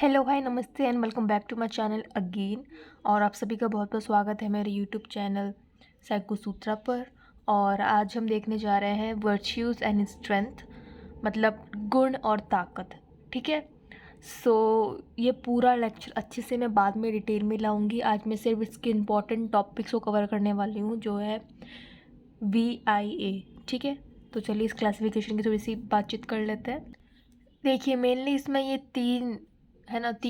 Hello hi नमस्ते and welcome back to my channel again. और आप सभी का बहुत बहुत स्वागत है मेरे यूट्यूब चैनल साइको सूत्रा पर। और आज हम देखने जा रहे हैं वर्च्यूज़ एंड स्ट्रेंथ, मतलब गुण और ताकत। ठीक है। ये पूरा लेक्चर अच्छे से मैं बाद में डिटेल में लाऊंगी। आज मैं सिर्फ इसके इम्पॉर्टेंट टॉपिक्स को कवर करने वाली हूँ, जो है VIA। ठीक है, तो चलिए इस क्लासिफिकेशन की थोड़ी सी बातचीत कर लेते हैं। देखिए, मेनली इसमें ये तीन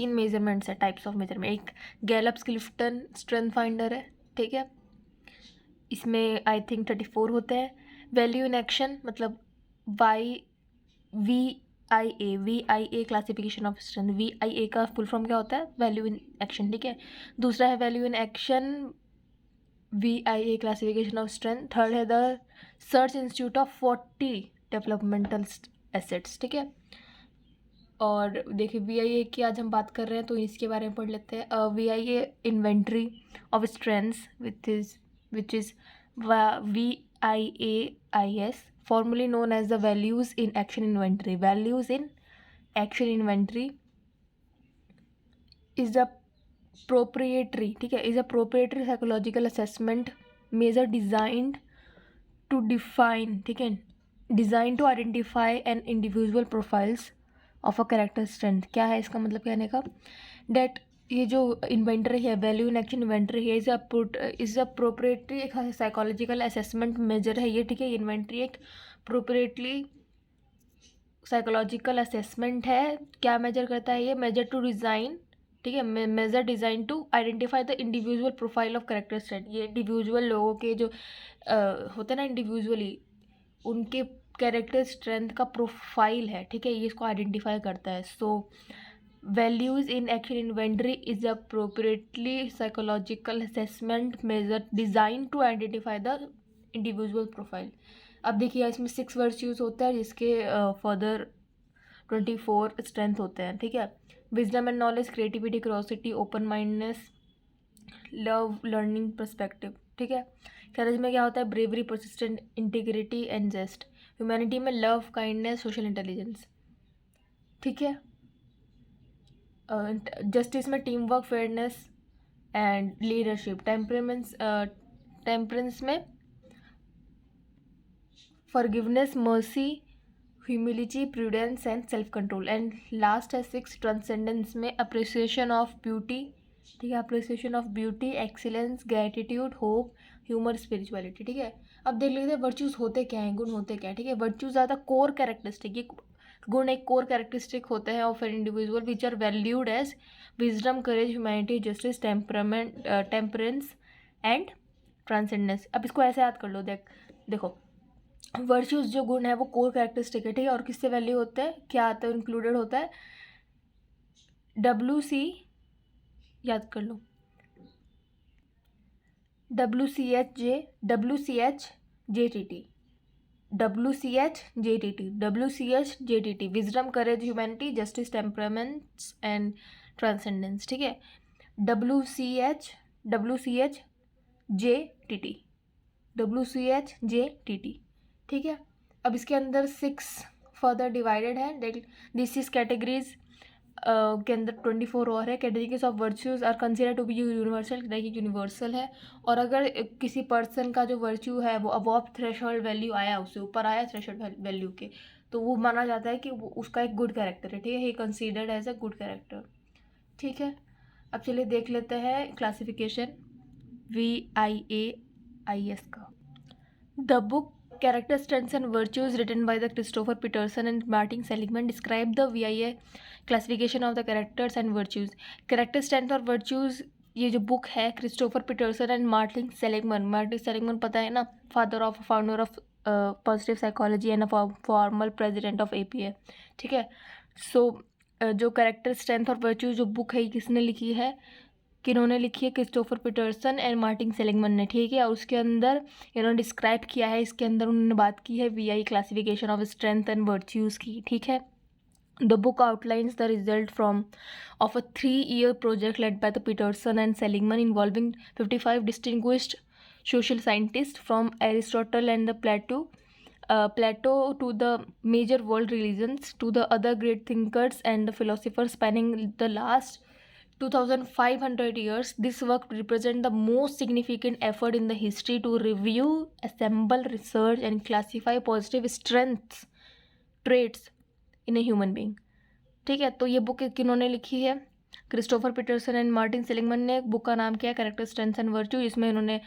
मेजरमेंट्स है, टाइप्स ऑफ मेजरमेंट। एक गैलप्स क्लिफ्टन स्ट्रेंथ फाइंडर है। ठीक है, इसमें आई थिंक 34 होते हैं। वैल्यू इन एक्शन, मतलब Y V I A classification of strength. VIA का फुल फॉर्म क्या होता है? Value in action. ठीक है। दूसरा है value in action, VIA classification of strength. Third है the search institute of 40 developmental assets. ठीक है। और देखिए VIA की आज हम बात कर रहे हैं, तो इसके बारे में पढ़ लेते हैं। VIA inventory of strengths which is VIAIS, formerly known as the values in action inventory. Values in action inventory is the proprietary, ठीक है, is a proprietary psychological assessment measure designed to define, ठीक है, designed to identify an individual profiles of a character strength. क्या है इसका मतलब कहने का? डेट ये जो इन्वेंटरी है, वैल्यू इन एक्शन इन्वेंटरी है, इज अ प्रोपरेटरी, एक साइकोलॉजिकल असेसमेंट मेजर है ये। ठीक है, इन्वेंटरी एक प्रोपरेटली साइकोलॉजिकल असेसमेंट है। क्या मेजर करता है ये? मेजर टू डिज़ाइन, ठीक है, measure design to identify the individual profile of character strength. ये इंडिविजुअल लोगों के जो होते हैं ना, इंडिविजुअली उनके कैरेक्टर स्ट्रेंथ का प्रोफाइल है। ठीक है, ये इसको आइडेंटिफाई करता है। So values in action inventory is appropriately psychological assessment measure design to identify the individual profile. अब देखिए, इसमें 6 वर्च्यूज होता है, जिसके फर्दर 24 स्ट्रेंथ होते हैं। ठीक है। Wisdom and knowledge, creativity, curiosity, open mindness, love, learning, perspective. ठीक है। करेज में क्या होता है? Bravery, persistent, integrity and zest. Humanity में लव, काइंडनेस, सोशल इंटेलिजेंस। ठीक है। जस्टिस में team work, fairness and leadership. Temperance में forgiveness, mercy, humility, prudence and self control. And last है 6 ट्रांसेंडेंस में अप्रिसिएशन ऑफ ब्यूटी। ठीक है, appreciation of beauty, excellence, gratitude, hope, humour, spirituality. ठीक है। अब देख लेते हैं वर्च्यूज होते क्या हैं, गुण होते क्या हैं। ठीक है, वर्च्यूज ज़्यादा कोर कैरेक्टरिस्टिक, ये गुण एक कोर कैरेक्टरिस्टिक होते हैं of an individual which are valued as wisdom, courage, humanity, justice, temperance and transcendence. अब इसको ऐसे याद कर लो। देखो, वर्च्यूज जो गुण है वो कोर कैरेक्टरिस्टिक है। ठीक है, और किससे वैल्यू होते हैं, क्या आता है, इंक्लूडेड होता है WC, याद कर लो, WCHJ, WCHJTT, WCHJTT, wisdom, courage, humanity, justice, temperaments and transcendence. ठीक है, WCHJTT, WCHJTT। ठीक है। अब इसके अंदर 6 फर्दर डिवाइडेड है। दिस इज कैटेगरीज के अंदर 24 और है। Categories of virtues are consider to be universal, देखिए यूनिवर्सल है। और अगर किसी पर्सन का जो वर्च्यू है वो अबव थ्रेशोल्ड वैल्यू आया, उससे ऊपर आया थ्रेशोल्ड वैल्यू के, तो वो माना जाता है कि वो उसका एक गुड कैरेक्टर है। ठीक है, he considered as a good character. ठीक है। अब चलिए देख लेते हैं क्लासिफिकेशन VIAIS का। The book Character Strengths and Virtues, written by the Christopher Peterson and Martin Seligman, describe the VIA classification of the characters and virtues. Character Strength और Virtues, ये जो बुक है Christopher Peterson and Martin Seligman पता है ना, founder of positive psychology and formal president of APA। ठीक है। जो कैरेक्टर स्ट्रेंथ और वर्च्यूज जो बुक है, किसने लिखी है, किन्होंने लिखी है? Christopher Peterson and Martin Seligman ने। ठीक है, और उसके अंदर इन्होंने डिस्क्राइब किया है, इसके अंदर उन्होंने बात की है VI classification of strength and virtues की। ठीक है। The book outlines the result of a 3-year project led by the Peterson and Seligman involving 55 distinguished social scientists from Aristotle and the Plato Plato to the major world religions to the other great thinkers and philosophers spanning the last 2500 years, this work represents the most significant effort in the history to review, assemble, research and classify positive strengths traits in a human being. ठीक है, तो ये book किन्होंने लिखी है? Christopher Peterson and Martin Seligman ने। Book का नाम क्या है? Character strength and virtue. इसमें इन्होंने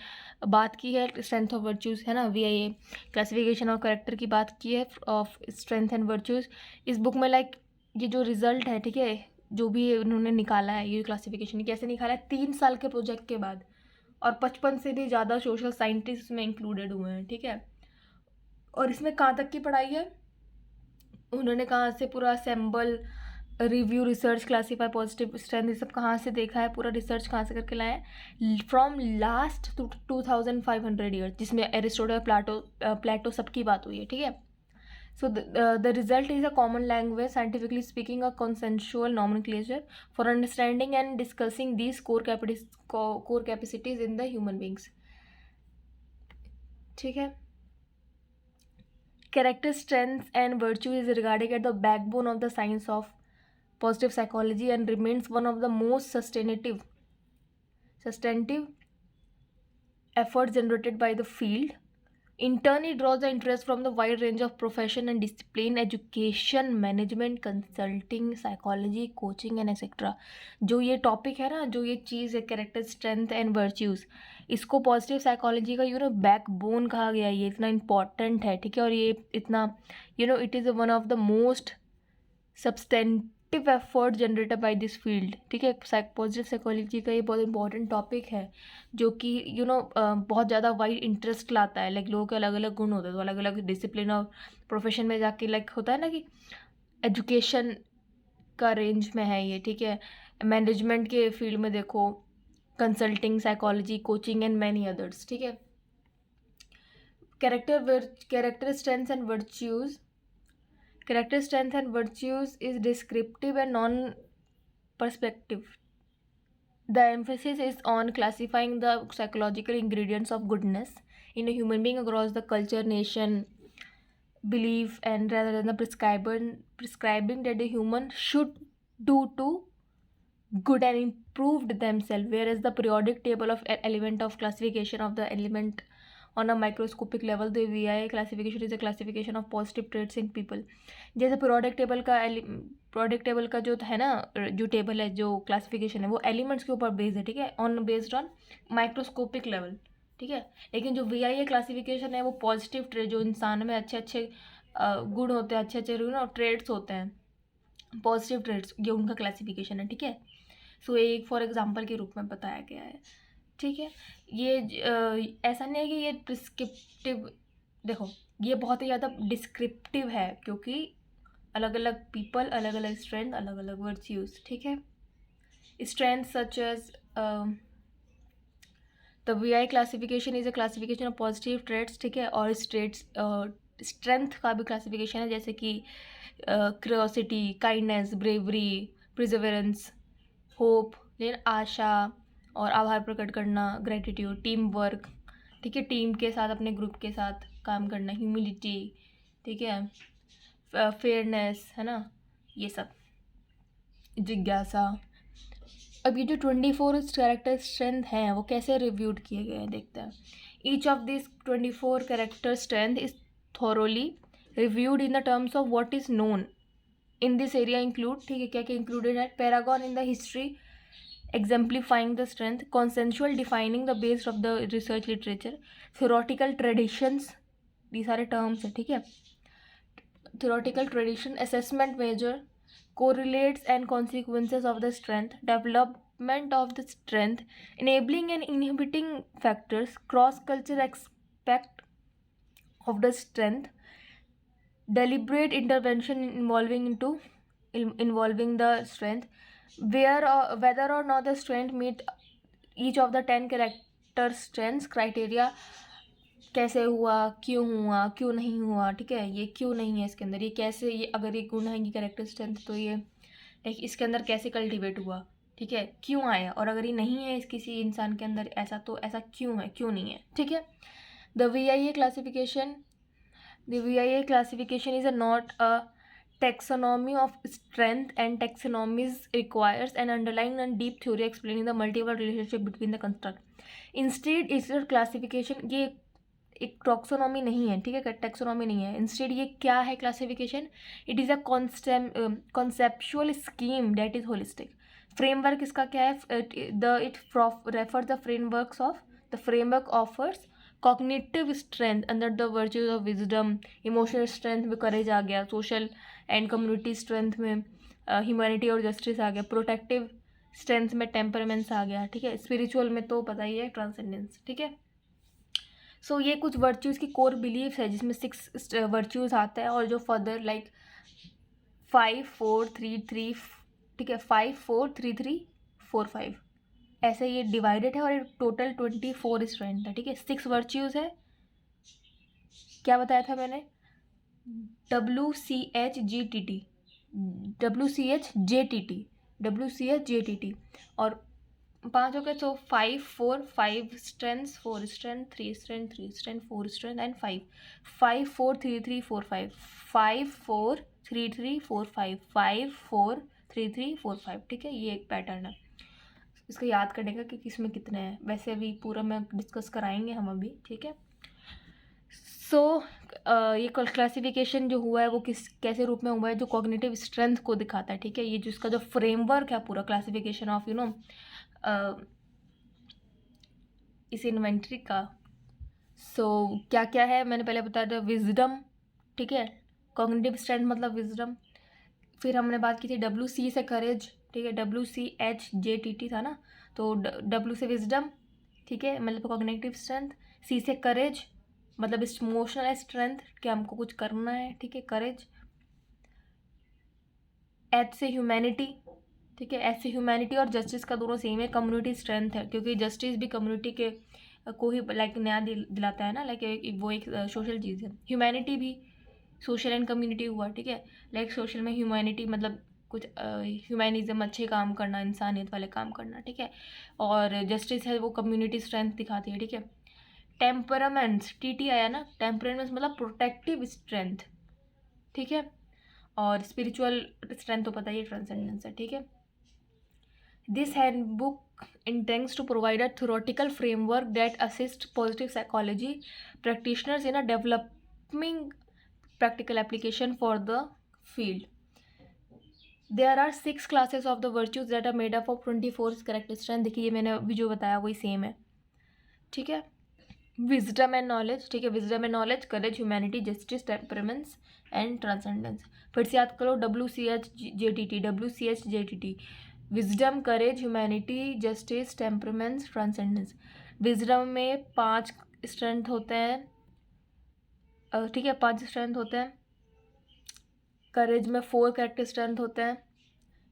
बात की है स्ट्रेंथ ऑफ वर्च्यूज़, है ना, VIA क्लासिफिकेशन ऑफ कैरेक्टर की बात की है ऑफ स्ट्रेंथ एंड वर्च्यूज़। इस बुक में लाइक ये जो रिजल्ट है, ठीक है, जो भी इन्होंने निकाला है, ये क्लासिफिकेशन कैसे निकाला है? 3 साल के प्रोजेक्ट के बाद, और 55 से भी ज़्यादा सोशल साइंटिस्ट में इंक्लूडेड हुए हैं, ठीक है। और इसमें कहाँ तक की पढ़ाई है? उन्होंने कहाँ से पूरा assemble, review, research, classify, positive strength, ये सब कहाँ से देखा है, पूरा रिसर्च कहाँ से करके लाए हैं? फ्रॉम लास्ट 2500 ईयर्स, जिसमें एरिस्टोटल, प्लेटो सबकी बात हुई है, ठीक है। So the result is a common language, scientifically speaking, a consensual nomenclature for understanding and discussing these core capacities in the human beings. ठीक है। Character strength and virtue is regarded as the backbone of the science of positive psychology and remains one of the most substantive efforts generated by the field. In turn, it draws the interest from the wide range of profession and discipline, education, management, consulting, psychology, coaching and etc. जो ये topic है ना, जो ये चीज़ है character strength and virtues, इसको positive psychology का backbone कहा गया है। ये इतना इम्पॉर्टेंट है, ठीक है, और ये इतना it is one of the most substantive effort generated by this field, ठीक है। पॉजिटिव साइकोलॉजी का ये बहुत इंपॉर्टेंट टॉपिक है, जो कि बहुत ज़्यादा वाइड इंटरेस्ट लाता है। लाइक लोगों के अलग अलग गुण होते हैं, तो अलग अलग डिसिप्लिन और प्रोफेशन में जाके लाइक होता है ना कि एजुकेशन का रेंज में है ये, ठीक है। मैनेजमेंट के फील्ड में देखो, consulting, psychology, coaching and many others, ठीक है। Character strengths and virtues. Character strength and virtues is descriptive and non-perspective. The emphasis is on classifying the psychological ingredients of goodness in a human being across the culture, nation, belief, and rather than the prescribing that the human should do to good and improved themselves, whereas the periodic table of element of classification of the element on a microscopic level, the VIA classification is a classification of positive traits in people. जैसे periodic table का जो है ना, जो table है, जो classification है, वो एलिमेंट्स के ऊपर बेस्ड है, ठीक है, बेस्ड ऑन माइक्रोस्कोपिक लेवल, ठीक है। लेकिन जो VIA क्लासिफिकेशन है वो पॉजिटिव ट्रेट, जो इंसान में अच्छे अच्छे गुण होते हैं, अच्छे अच्छे ट्रेट्स होते हैं, पॉजिटिव ट्रेट्स, ये उनका क्लासिफिकेशन है, ठीक है। सो एक फॉर एग्जांपल के रूप में बताया गया है, ठीक है। ये ऐसा नहीं है कि ये प्रिस्क्रिप्टिव, देखो ये बहुत ही ज़्यादा डिस्क्रिप्टिव है, क्योंकि अलग अलग पीपल, अलग अलग स्ट्रेंथ, अलग अलग वर्च्यूज़, ठीक है। Strength such as the VI classification is a classification of positive traits, ठीक है। और स्ट्रेंथ का भी क्लासिफिकेशन है, जैसे कि क्यूरियोसिटी, काइंडनेस, ब्रेवरी, प्रिजर्वेरेंस, होप, आशा और आभार प्रकट करना, ग्रेटिट्यूड, टीम वर्क, ठीक है, टीम के साथ, अपने ग्रुप के साथ काम करना, ह्यूमिलिटी, ठीक है, फेयरनेस, है ना, ये सब, जिज्ञासा। अब ये जो 24 कैरेक्टर स्ट्रेंथ हैं वो कैसे रिव्यूड किए गए हैं, देखते हैं। Each of this 24 character strength is thoroughly reviewed in the terms of what is known in this area include, ठीक है, क्या क्या इंक्लूडेड है? Paragon in the history exemplifying the strength, consensual defining the base of the research literature, theoretical traditions, these are terms है, ठीक है। theoretical tradition, assessment measure, correlates and consequences of the strength, development of the strength, enabling and inhibiting factors, cross cultural aspect of the strength, deliberate intervention involving the strength, whether or not the strength meet each of the 10 character strengths criteria, कैसे हुआ, क्यों नहीं हुआ, ठीक है, ये क्यों नहीं है इसके अंदर, ये कैसे, ये अगर ये गुण है, ये कैरेक्टर स्ट्रेंथ, तो ये लाइक इसके अंदर कैसे कल्टिवेट हुआ, ठीक है, क्यों आया, और अगर ये नहीं है इस किसी इंसान के अंदर ऐसा, तो ऐसा क्यों है, क्यों नहीं है, ठीक है। The VIA classification The VIA classification is not a taxonomy of strength, and taxonomies requires an underlying and deep theory explaining the multiple relationship between the construct. Instead it's a classification, ये एक टॉक्सोनॉमी नहीं है, ठीक है, taxonomy नहीं है. Instead ये क्या है classification? It is a conceptual scheme that is holistic. Framework इसका क्या है? It refer the frameworks of the framework offers cognitive strength under the virtues of wisdom. Emotional strength में करेज आ गया, सोशल एंड कम्युनिटी स्ट्रेंथ में humanity और justice आ गया, protective strength में temperaments आ गया, ठीक है, स्पिरिचुअल में तो पता ही है ट्रांसेंडेंस, ठीक है. सो ये कुछ वर्च्यूज़ की कोर बिलीव्स है जिसमें 6 वर्च्यूज़ आता है, और जो फर्दर लाइक 5 4 3 3, ठीक है, 5 4 3 3 4 5 ऐसे ये डिवाइडेड है, और ये टोटल 24 स्ट्रेंथ है, ठीक है. 6 वर्च्यूज़ है. क्या बताया था मैंने? WCHGTT, WCHJTT और 5 हो गए. तो 5 4 5 strength, 4 strength, 3 strength, 3 strength, 4 strength and 5 5 4 3 3 4 5 5 4 3 3 4 5 5 4 3 3 4 5, ठीक है. ये एक पैटर्न है, इसको याद करने का कि किसमें कितने हैं. वैसे अभी पूरा मैं डिस्कस कराएंगे हम अभी, ठीक है. सो ये क्लासिफिकेशन जो हुआ है वो कैसे रूप में हुआ है? जो कॉग्निटिव स्ट्रेंथ को दिखाता है, ठीक है. ये जो इसका जो फ्रेमवर्क है पूरा क्लासिफिकेशन ऑफ इस इन्वेंट्री का. सो क्या क्या है मैंने पहले बताया था. विजडम, ठीक है, कॉग्निटिव स्ट्रेंथ मतलब विजडम. फिर हमने बात की थी WC से करेज, ठीक है, WCHJTT था ना, तो W से विजडम, ठीक है, मतलब कॉग्निटिव स्ट्रेंथ. C से करेज मतलब इमोशनल स्ट्रेंथ कि हमको कुछ करना है, ठीक है, करेज. H से ह्यूमैनिटी, ठीक है, ऐसे ह्यूमैनिटी और जस्टिस का दोनों सेम है. कम्युनिटी स्ट्रेंथ है क्योंकि जस्टिस भी कम्युनिटी के को ही लाइक न्याय दिलाता है ना, लाइक वो एक सोशल चीज़ है. ह्यूमैनिटी भी सोशल एंड कम्युनिटी हुआ, ठीक है. लाइक सोशल में ह्यूमैनिटी मतलब कुछ ह्यूमैनिज्म, अच्छे काम करना, इंसानियत वाले काम करना, ठीक है. और जस्टिस है वो कम्युनिटी स्ट्रेंथ दिखाती है, ठीक है. टेम्परामेंट्स, TT आया ना, टेम्परामेंट्स मतलब प्रोटेक्टिव स्ट्रेंथ, ठीक है. और स्पिरिचुअल स्ट्रेंथ तो पता ही है, ट्रांसेंडेंस है, ठीक है. This handbook intends to provide a theoretical framework that assists positive psychology practitioners in a developing practical application for the field. There are 6 classes of the virtues that are made up of 24 character strength. देखिए ये मैंने अभी जो बताया वही same है, ठीक है. विजडम एंड नॉलेज, ठीक है, wisdom and knowledge, courage, humanity, justice, temperaments and transcendence. फिर से याद करो, WCHJTT, wisdom, courage, humanity, justice, temperaments, transcendence. Wisdom में 5 स्ट्रेंथ होते हैं, ठीक है, 5 स्ट्रेंथ होते हैं. करेज में 4 कैरेक्टर स्ट्रेंथ होते हैं.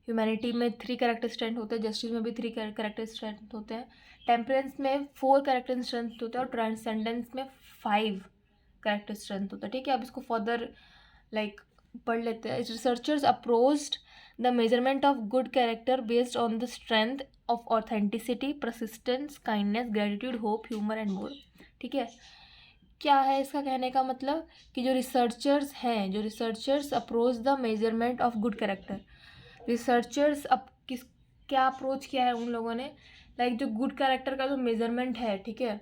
ह्यूमैनिटी में 3 कैरेक्टर स्ट्रेंथ होते हैं. जस्टिस में भी 3 कैरेक्टर स्ट्रेंथ होते हैं. टेम्परेंस में 4 कैरेक्टर स्ट्रेंथ होते हैं. और ट्रांसेंडेंस में 5 कैरेक्टर स्ट्रेंथ होता है, ठीक है. अब इसको फर्दर लाइक पढ़ लेते हैं. Researchers approached the measurement of good character based on the strength of authenticity, persistence, kindness, gratitude, hope, humour and more, ठीक है. क्या है इसका कहने का मतलब कि जो researchers approach the measurement of good character. Researchers अब क्या अप्रोच किया है उन लोगों ने, लाइक जो गुड कैरेक्टर का जो मेजरमेंट है, ठीक है,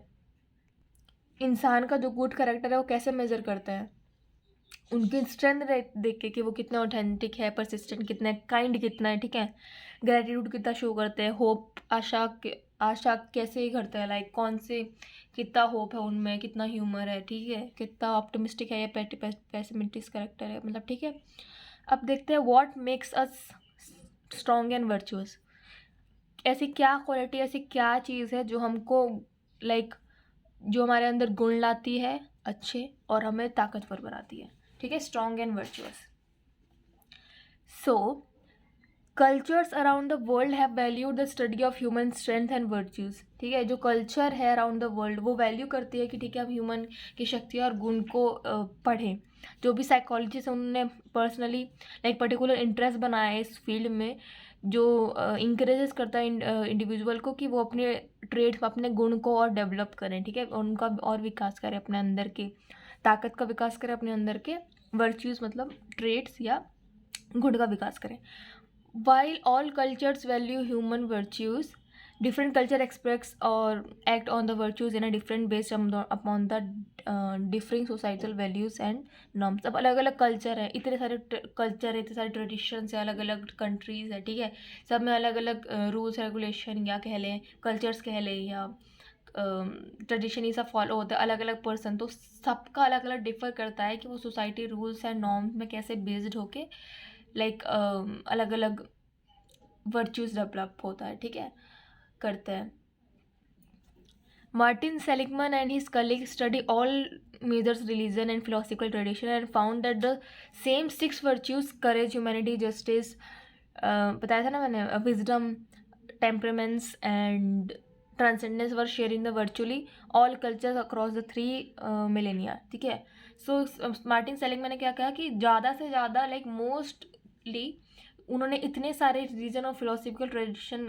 इंसान का जो गुड कैरेक्टर है वो कैसे मेजर करते हैं? उनकी स्ट्रेंथ देख के कि वो कितना ऑथेंटिक है, परसिस्टेंट कितना है, काइंड कितना है, ठीक है, ग्रेटिट्यूड कितना शो करते हैं, होप आशा कैसे ही करते हैं, लाइक कौन से कितना होप है उनमें, कितना ह्यूमर है, ठीक है, कितना ऑप्टिमिस्टिक है या पेसिमिस्टिक कैरेक्टर है, मतलब, ठीक है. अब देखते हैं what makes us strong and virtuous. ऐसी क्या क्वालिटी, ऐसी क्या चीज़ है जो हमको लाइक जो हमारे अंदर गुण लाती है अच्छे और हमें ताकतवर बनाती है, ठीक है, strong and virtuous. So cultures around the world have valued the study of human strength and virtues, ठीक है. जो कल्चर है अराउंड द वर्ल्ड वो वैल्यू करती है कि ठीक है हम ह्यूमन की शक्ति और गुण को पढ़ें. जो भी साइकोलॉजिस्ट है उन्होंने पर्सनली लाइक पर्टिकुलर इंटरेस्ट बनाया है इस फील्ड में, जो इंकरेजेस करता है इंडिविजुअल को कि वो अपने ट्रेड्स, अपने गुण को और डेवलप करें, ठीक है, उनका और विकास करें अपने अंदर के ताकत का विकास करें अपने अंदर के, वर्च्यूज़ मतलब ट्रेट्स या गुण का विकास करें। While all cultures value human virtues, different culture expects or act on the virtues in a different based upon the differing societal values and norms। अब अलग अलग कल्चर है, इतने सारे कल्चर है, इतने सारे ट्रेडिशंस है, अलग अलग कंट्रीज़ है, ठीक है, सब में अलग अलग रूल्स रेगुलेशन या कह लें कल्चर्स कह लें या ट्रेडिशन ये सब फॉलो होता है, अलग अलग पर्सन, तो सबका अलग अलग डिफ़र करता है कि वो सोसाइटी रूल्स एंड नॉर्म्स में कैसे बेस्ड होके लाइक अलग अलग वर्च्यूज़ डेवलप होता है, ठीक है, करते हैं। Martin Seligman and his colleagues study all major religion and philosophical tradition and found that the same 6 virtues, courage, humanity, justice, बताया था ना मैंने, wisdom, temperaments and transcendence were sharing the virtually all cultures across the 3 millennia, ठीक है। सो Martin Seligman ने क्या कहा कि ज़्यादा से ज़्यादा लाइक मोस्टली उन्होंने इतने सारे रिलीजन और फिलोसफिकल ट्रेडिशन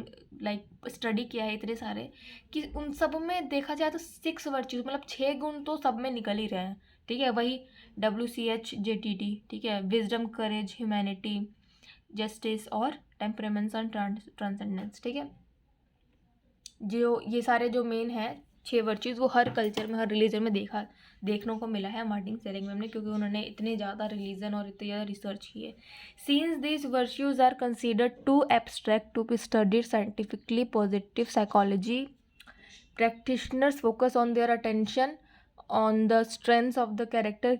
लाइक स्टडी किया है, इतने सारे कि उन सब में देखा जाए तो 6 वर्च्यूज मतलब 6 गुण तो सब में निकल ही रहे हैं, ठीक है। वही WCHJTT, ठीक है, विजडम, करेज, ह्यूमैनिटी, जस्टिस और टेम्परामेंट्स एंड ट्रांसेंडेंस, ठीक है। जो ये सारे जो मेन है 6 वर्च्यूज़ वो हर कल्चर में, हर रिलीजन में देखने को मिला है मार्टिन सेलिगमैन ने, क्योंकि उन्होंने इतने ज़्यादा रिलीजन और इतने ज़्यादा रिसर्च की है। Since this virtues are considered to abstract to be studied scientifically, positive psychology practitioners focus on their attention on the strengths of the character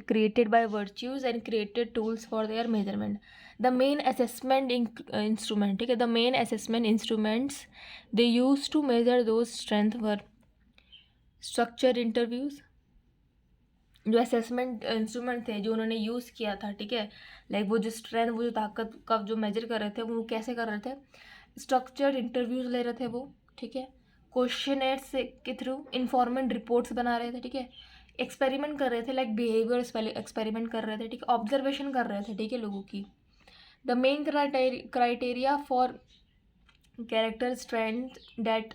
created by virtues and created tools for their measurement। The main assessment instrument, ठीक है, the main assessment instruments they used to measure those strengths were structured interviews। जो assessment instrument थे जो उन्होंने use किया था, ठीक है, लाइक वो जो स्ट्रेंथ, वो जो ताकत का जो मेजर कर रहे थे वो कैसे कर रहे थे, स्ट्रक्चर्ड इंटरव्यूज़ ले रहे थे वो, ठीक है, क्वेश्चनेट्स के थ्रू इन्फॉर्मेंट रिपोर्ट्स बना रहे थे, ठीक है, एक्सपेरिमेंट कर रहे थे, लाइक बिहेवियर एक्सपेरिमेंट कर रहे थे, ठीक है, ऑब्जर्वेशन कर रहे थे, ठीक है, लोगों की। The main criteria for character strength that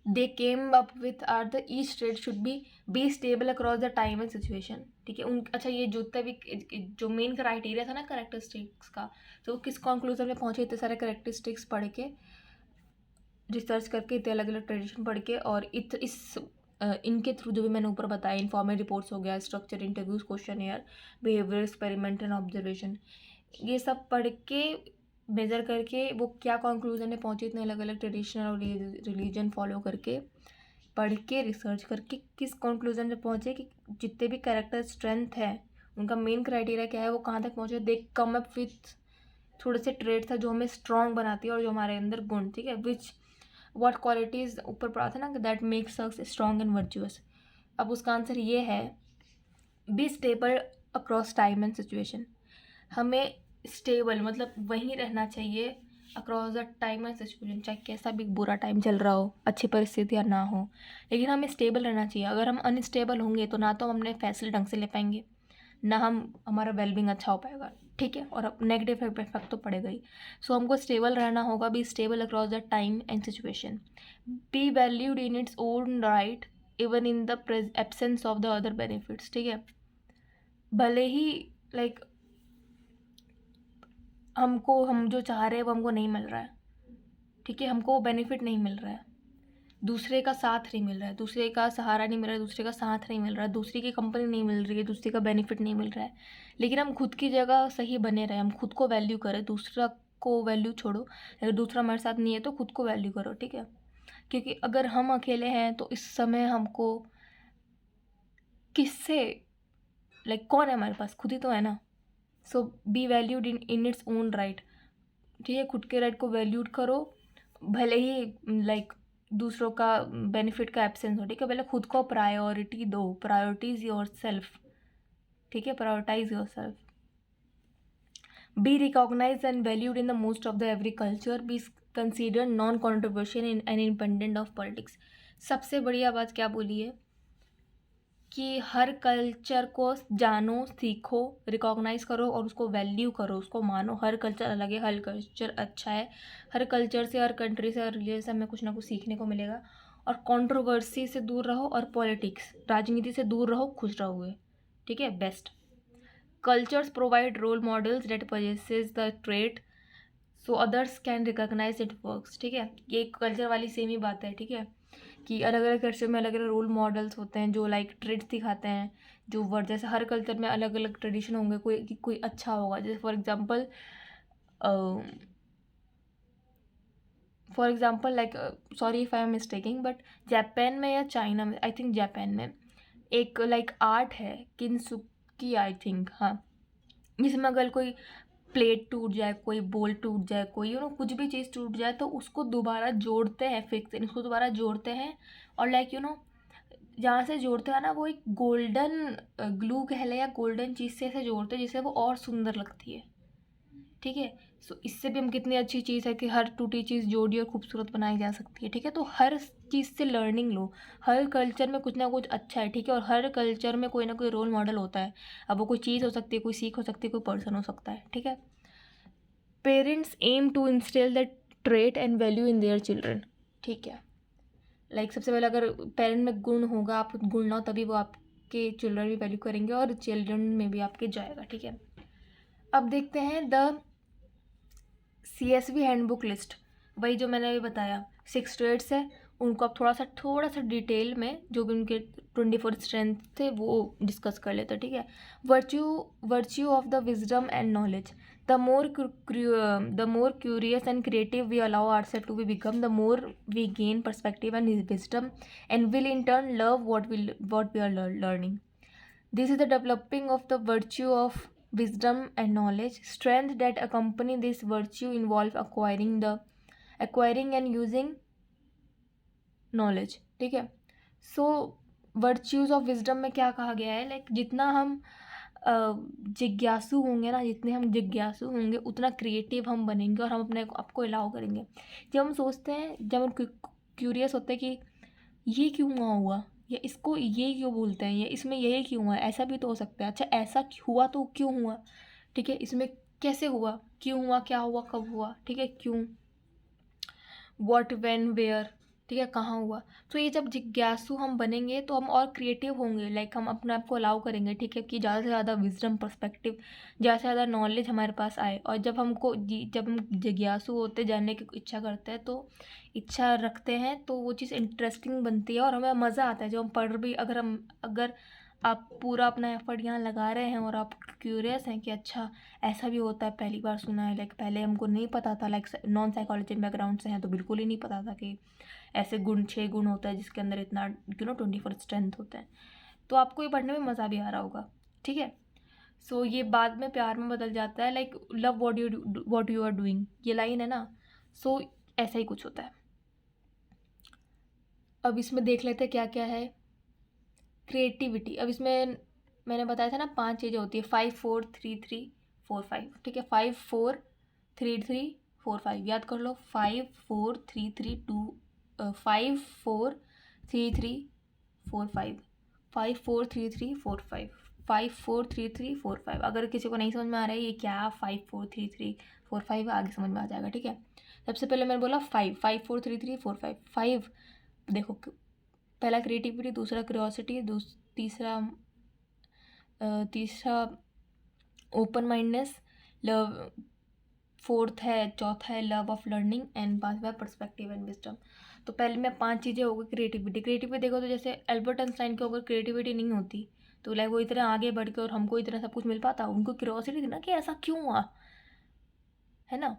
they came up with are the each trait should be stable across the time and situation, ठीक है। अच्छा, ये जितने भी जो मेन क्राइटेरिया था ना कैरेक्टरिस्टिक्स का, तो वो किस कंक्लूजन में पहुंचे, इतने सारे कैरेक्टरिस्टिक्स पढ़ के, रिसर्च करके, इतने अलग अलग ट्रेडिशन पढ़ के, और इनके थ्रू जो भी मैंने ऊपर बताया, इन्फॉर्मेटिव रिपोर्ट्स हो गया, structure interviews, question air, behaviour experiment and observation, ये सब पढ़ के मेजर करके वो क्या कंक्लूजन में पहुंचे, इतने अलग अलग ट्रेडिशनल और रिलीजन फॉलो करके, पढ़ के, रिसर्च करके किस कंक्लूजन में पहुंचे कि जितने भी कैरेक्टर स्ट्रेंथ है उनका मेन क्राइटेरिया क्या है, वो कहाँ तक पहुंचे, दे कम अप विथ थोड़े से ट्रेड्स है जो हमें स्ट्रॉन्ग बनाती है और जो हमारे अंदर गुण, ठीक है, विच व्हाट क्वालिटीज़ ऊपर पढ़ा था ना, that makes us strong and virtuous. अब उसका आंसर ये है, B stable across time and situation. हमें स्टेबल मतलब वहीं रहना चाहिए across the time and situation, चाहे कैसा भी बुरा टाइम चल रहा हो, अच्छी परिस्थितियाँ ना हो, लेकिन हमें स्टेबल रहना चाहिए। अगर हम अनस्टेबल होंगे तो ना तो हम अपने फैसले ढंग से ले पाएंगे, ना हमारा वेलबींग अच्छा हो पाएगा, ठीक है, और नेगेटिव इफेक्ट तो पड़ेगा ही। सो हमको स्टेबल रहना होगा, B stable across the time and situation, B valued in its own right even in the absence of the other benefits, ठीक है, भले ही लाइक हम जो चाह रहे हैं वो हमको नहीं मिल रहा है, ठीक है, हमको वो बेनिफिट नहीं मिल रहा है, दूसरे का साथ नहीं मिल रहा है, दूसरे का सहारा नहीं मिल रहा है, दूसरे का साथ नहीं मिल रहा है, दूसरी की कंपनी नहीं मिल रही है, दूसरे का बेनिफिट नहीं मिल रहा है, लेकिन हम खुद की जगह सही बने रहे, हम खुद को वैल्यू करें, दूसरा को वैल्यू छोड़ो, अगर दूसरा हमारे साथ नहीं है तो खुद को वैल्यू करो, ठीक है, क्योंकि अगर हम अकेले हैं तो इस समय हमको किससे लाइक कौन है हमारे पास, खुद ही तो है ना। So be valued in its own right, ठीक है, खुद के राइट को वैल्यूड करो, भले ही लाइक दूसरों का बेनिफिट का एब्सेंस हो, ठीक है, पहले खुद को प्रायोरिटी दो, प्रायोरिटीज योर सेल्फ, ठीक है, prioritize yourself, be recognize and valued in the most of the every culture, be considered non controversial and independent of politics. सबसे बढ़िया बात क्या बोली है कि हर कल्चर को जानो, सीखो, रिकॉग्नाइज करो और उसको वैल्यू करो, उसको मानो। हर कल्चर अलग है, हर कल्चर अच्छा है, हर कल्चर से, हर कंट्री से, हर रिलीजन से हमें कुछ ना कुछ सीखने को मिलेगा। और कंट्रोवर्सी से दूर रहो और पॉलिटिक्स, राजनीति से दूर रहो, खुश रहोगे, ठीक है, best. Cultures provide role models that possesses the trait so others can recognize it works. ठीक है, ये कल्चर वाली सेम ही बात है। ठीक है, कि अलग अलग कल्चर में अलग अलग रोल मॉडल्स होते हैं जो लाइक ट्रेड्स दिखाते हैं, जो वर्ड, जैसे हर कल्चर में अलग अलग ट्रेडिशन होंगे, कोई अच्छा होगा। जैसे for example like, sorry if I am mistaking, but Japan में या चाइना में, आई थिंक जापान में एक लाइक आर्ट है किनसुकी, आई थिंक, हाँ, जिसमें अगर कोई प्लेट टूट जाए, कोई बोल टूट जाए, कोई कुछ भी चीज़ टूट जाए, तो उसको दोबारा जोड़ते हैं, फिक्स उसको दोबारा जोड़ते हैं। और लाइक जहाँ से जोड़ते हैं ना, वो एक गोल्डन ग्लू कह ले या गोल्डन चीज़ से ऐसे जोड़ते हैं जिससे वो और सुंदर लगती है। ठीक है, सो इससे भी हम कितनी अच्छी चीज़ है कि हर टूटी चीज़ जोड़ी और खूबसूरत बनाई जा सकती है। ठीक है, तो हर चीज़ से लर्निंग लो, हर कल्चर में कुछ ना कुछ अच्छा है। ठीक है, और हर कल्चर में कोई ना कोई रोल मॉडल होता है। अब वो कोई चीज़ हो सकती है, कोई सीख हो सकती है, कोई पर्सन हो सकता है। ठीक है, parents aim to instill the trait and value in their children. ठीक है, लाइक सबसे पहले अगर पेरेंट में गुण होगा, आप गुण ना हो, तभी वो आपके चिल्ड्रन भी वैल्यू करेंगे और चिल्ड्रन में भी आपके जाएगा। ठीक है, अब देखते हैं द CSV हैंडबुक लिस्ट। वही जो मैंने अभी बताया, 6 ट्रेड्स है, उनको आप थोड़ा सा डिटेल में जो भी उनके 24 स्ट्रेंथ थे वो डिस्कस कर लेते हैं। ठीक है, virtue of the wisdom and knowledge. The more curious and creative we allow ourselves to be become, the more we gain perspective and wisdom and will in turn love what we are learning. This is the developing of the virtue of wisdom and knowledge. Strength that accompany this virtue involve acquiring and using knowledge. ठीक है, सो virtues of wisdom में क्या कहा गया है, like जितना हम जिज्ञासु होंगे ना, जितने हम जिज्ञासु होंगे उतना क्रिएटिव हम बनेंगे और हम अपने आपको अलाउ करेंगे। जब हम सोचते हैं, जब हम क्यूरियस होते हैं कि ये क्यों हुआ, या इसको ये क्यों बोलते हैं, या इसमें यही क्यों हुआ, ऐसा भी तो हो सकता है। अच्छा, ऐसा हुआ तो क्यों हुआ? ठीक है, इसमें कैसे हुआ, क्यों हुआ, क्या हुआ, कब हुआ? ठीक है, क्यों, व्हाट, व्हेन, वेयर। ठीक है, कहाँ हुआ? तो ये जब जिज्ञासु हम बनेंगे तो हम और क्रिएटिव होंगे, लाइक हम अपने आप को अलाउ करेंगे। ठीक है, कि ज़्यादा से ज़्यादा विजडम, पर्सपेक्टिव, ज़्यादा से ज़्यादा नॉलेज हमारे पास आए। और जब हम जिज्ञासु होते, जानने की इच्छा करते हैं, तो इच्छा रखते हैं, तो वो चीज़ इंटरेस्टिंग बनती है और हमें मज़ा आता है। जब हम पढ़ भी, अगर आप पूरा अपना एफर्ट यहाँ लगा रहे हैं और आप क्यूरियस हैं कि अच्छा ऐसा भी होता है, पहली बार सुना है, लाइक पहले हमको नहीं पता था, लाइक नॉन साइकोलॉजी बैकग्राउंड से हैं तो बिल्कुल ही नहीं पता था कि ऐसे 6 गुण होता है जिसके अंदर इतना 24 स्ट्रेंथ होता है, तो आपको ये पढ़ने में मज़ा भी आ रहा होगा। ठीक है, सो ये बाद में प्यार में बदल जाता है, like love what you are doing, ये लाइन है ना, सो ऐसा ही कुछ होता है। अब इसमें देख लेते हैं क्या क्या है। क्रिएटिविटी, अब इसमें मैंने बताया था ना 5 चीज़ें होती है, 5 4 3 3 4 5। ठीक है, 5 4 3 3 4 5 याद कर लो। 5 4 3 3 2 5 4 3 3 4 5 5 4 3 3 4 5 5 4 3 3 4 5। अगर किसी को नहीं समझ में आ रहा है ये क्या 5 4 3 3 4 5, आगे समझ में आ जाएगा। ठीक है, सबसे पहले मैंने बोला 5 5 4 3 3 4 5 5। देखो, पहला क्रिएटिविटी, दूसरा क्यूरियोसिटी, तीसरा ओपन माइंडनेस, लव, फोर्थ है, चौथा है लव ऑफ लर्निंग, एंड पांचवा पर्सपेक्टिव एंड विजडम। तो पहले में 5 चीज़ें हो गई क्रिएटिविटी देखो, तो जैसे एल्बर्ट आइंस्टाइन की अगर क्रिएटिविटी नहीं होती तो लाइक वो इतना आगे बढ़ के और हमको इतना सब कुछ मिल पाता, उनको क्यूरियोसिटी थी ना कि ऐसा क्यों हुआ, है ना।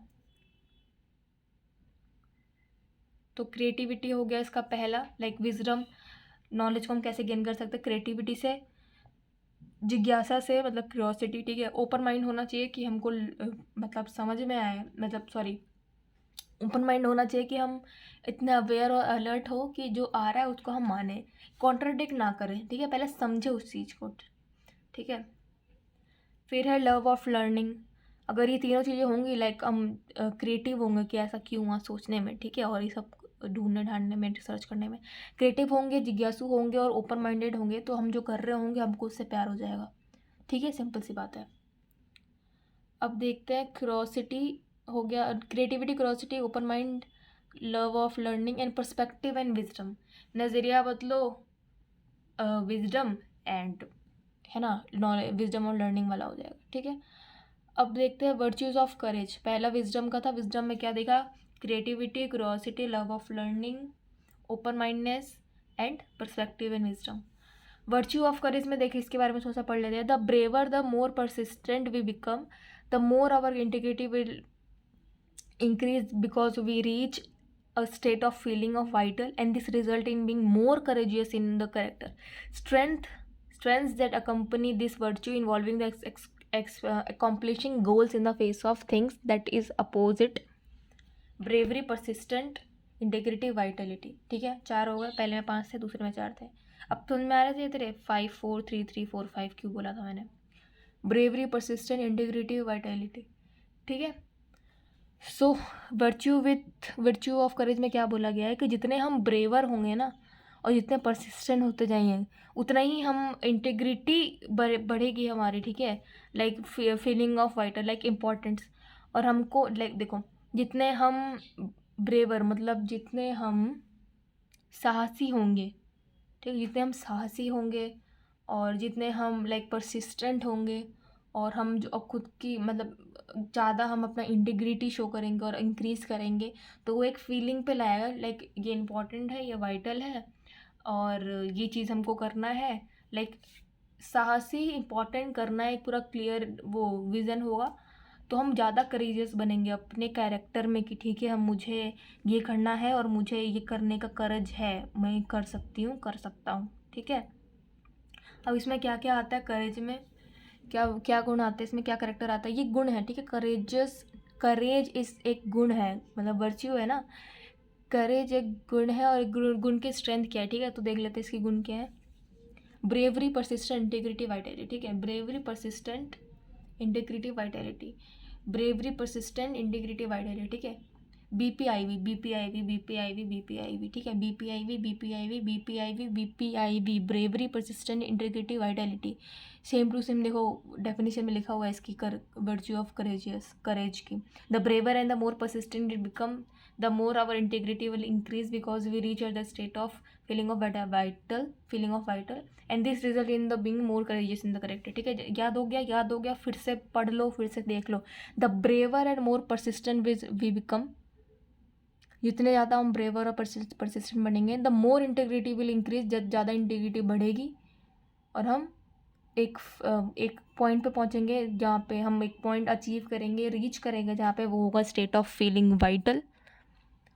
तो क्रिएटिविटी हो गया इसका पहला, लाइक विजडम, नॉलेज को हम कैसे गेन कर सकते हैं क्रिएटिविटी से, जिज्ञासा से, मतलब क्यूरियोसिटी। ठीक है, ओपन माइंड होना चाहिए कि हमको मतलब समझ में आए, मतलब सॉरी, ओपन माइंड होना चाहिए कि हम इतने अवेयर और अलर्ट हो कि जो आ रहा है उसको हम माने, कॉन्ट्राडिक्ट ना करें। ठीक है, पहले समझे उस चीज़ को। ठीक है, फिर है लव ऑफ लर्निंग। अगर ये तीनों चीज़ें होंगी, लाइक हम क्रिएटिव होंगे कि ऐसा क्यों हुआ सोचने में, ठीक है, और ये सब ढूंढने ढांढने में, रिसर्च करने में क्रिएटिव होंगे, जिज्ञासु होंगे और ओपन माइंडेड होंगे, तो हम जो कर रहे होंगे हमको उससे प्यार हो जाएगा। ठीक है, सिंपल सी बात है। अब देखते हैं, क्यूरोसिटी हो गया, creativity, curiosity, open mind, love of learning and perspective and wisdom. नज़रिया बदलो, विजडम एंड है ना, नॉलेज विजडम और लर्निंग वाला हो जाएगा, ठीक है। अब देखते हैं वर्च्यूज़ ऑफ करेज। पहला विजडम का था, विजडम में क्या देखा, creativity, curiosity, love of learning, open mindness and perspective and wisdom. Virtue of courage में देखिए, इसके बारे में थोड़ा सा पढ़ लेते हैं। The braver the more persistent we become, the more our integrity will increase because we reach a state of feeling of vital, and this result in being more courageous in the character. Strengths that accompany this virtue involving the accomplishing goals in the face of things that is opposite: bravery, persistent, integrity, vitality। ठीक है, 4 हो गए, पहले में 5 थे, दूसरे में 4 थे। अब समझ में आ रहे थे तेरे 5 4 3 3 4 5 क्यों बोला था मैंने, ब्रेवरी, परसिस्टेंट, इंटीग्रिटी, वाइटलिटी, ठीक है। सो वर्च्यू ऑफ करेज में क्या बोला गया है कि जितने हम ब्रेवर होंगे ना और जितने परसिस्टेंट होते जाएंगे उतना ही हम इंटीग्रिटी बढ़ेगी हमारी, ठीक है। Like feeling of vital, like importance. और हमको लाइक देखो, जितने हम ब्रेवर मतलब जितने हम साहसी होंगे, ठीक है, जितने हम साहसी होंगे और जितने हम लाइक परसिस्टेंट होंगे और हम जो खुद की मतलब ज़्यादा हम अपना इंटीग्रिटी शो करेंगे और इंक्रीज़ करेंगे, तो वो एक फीलिंग पे लाएगा लाइक ये इम्पॉर्टेंट है, ये वाइटल है और ये चीज़ हमको करना है। लाइक साहसी इम्पॉर्टेंट करना है, एक पूरा क्लियर वो विज़न होगा, तो हम ज़्यादा करेजियस बनेंगे अपने कैरेक्टर में कि ठीक है, हम मुझे ये करना है और मुझे ये करने का करज है, मैं कर सकती हूँ, कर सकता हूँ, ठीक है। अब इसमें क्या क्या आता है करेज में, क्या क्या गुण आते हैं इसमें, क्या करेक्टर आता है, ये गुण है, ठीक है। करेज इस एक गुण है, मतलब वर्च्यू है ना, करेज एक गुण है और गुण की स्ट्रेंथ क्या है, ठीक है। तो देख लेते हैं इसकी गुण क्या है। ब्रेवरी, परसिस्टेंट, इंटीग्रिटी, वाइटलिटी, ठीक है। Bravery, persistent, integrity, Vitality, bravery, persistent, integrity, Vitality, ठीक है। BPIV, BPIV, BPIV, BPIV, ठीक है। BPIV, BPIV, BPIV, BPIV, bravery, persistent, integrity, vitality. Same to same देखो डेफिनेशन में लिखा हुआ है इसकी वर्च्यू ऑफ करेज की। The braver and the more persistent it become, the more our integrity will increase because we reach at the state of feeling of vital and this result in the being more courageous in the character, ठीक है। याद हो गया, फिर से पढ़ लो, फिर से देख लो। The braver and more persistent we become, जितने ज़्यादा हम ब्रेवर और परसिस्टेंट बनेंगे, the more integrity will increase, ज़्यादा इंटीग्रिटी बढ़ेगी और हम एक पॉइंट पे पहुंचेंगे जहाँ पे हम एक पॉइंट अचीव करेंगे, रीच करेंगे, जहाँ पे वो होगा स्टेट ऑफ फीलिंग वाइटल,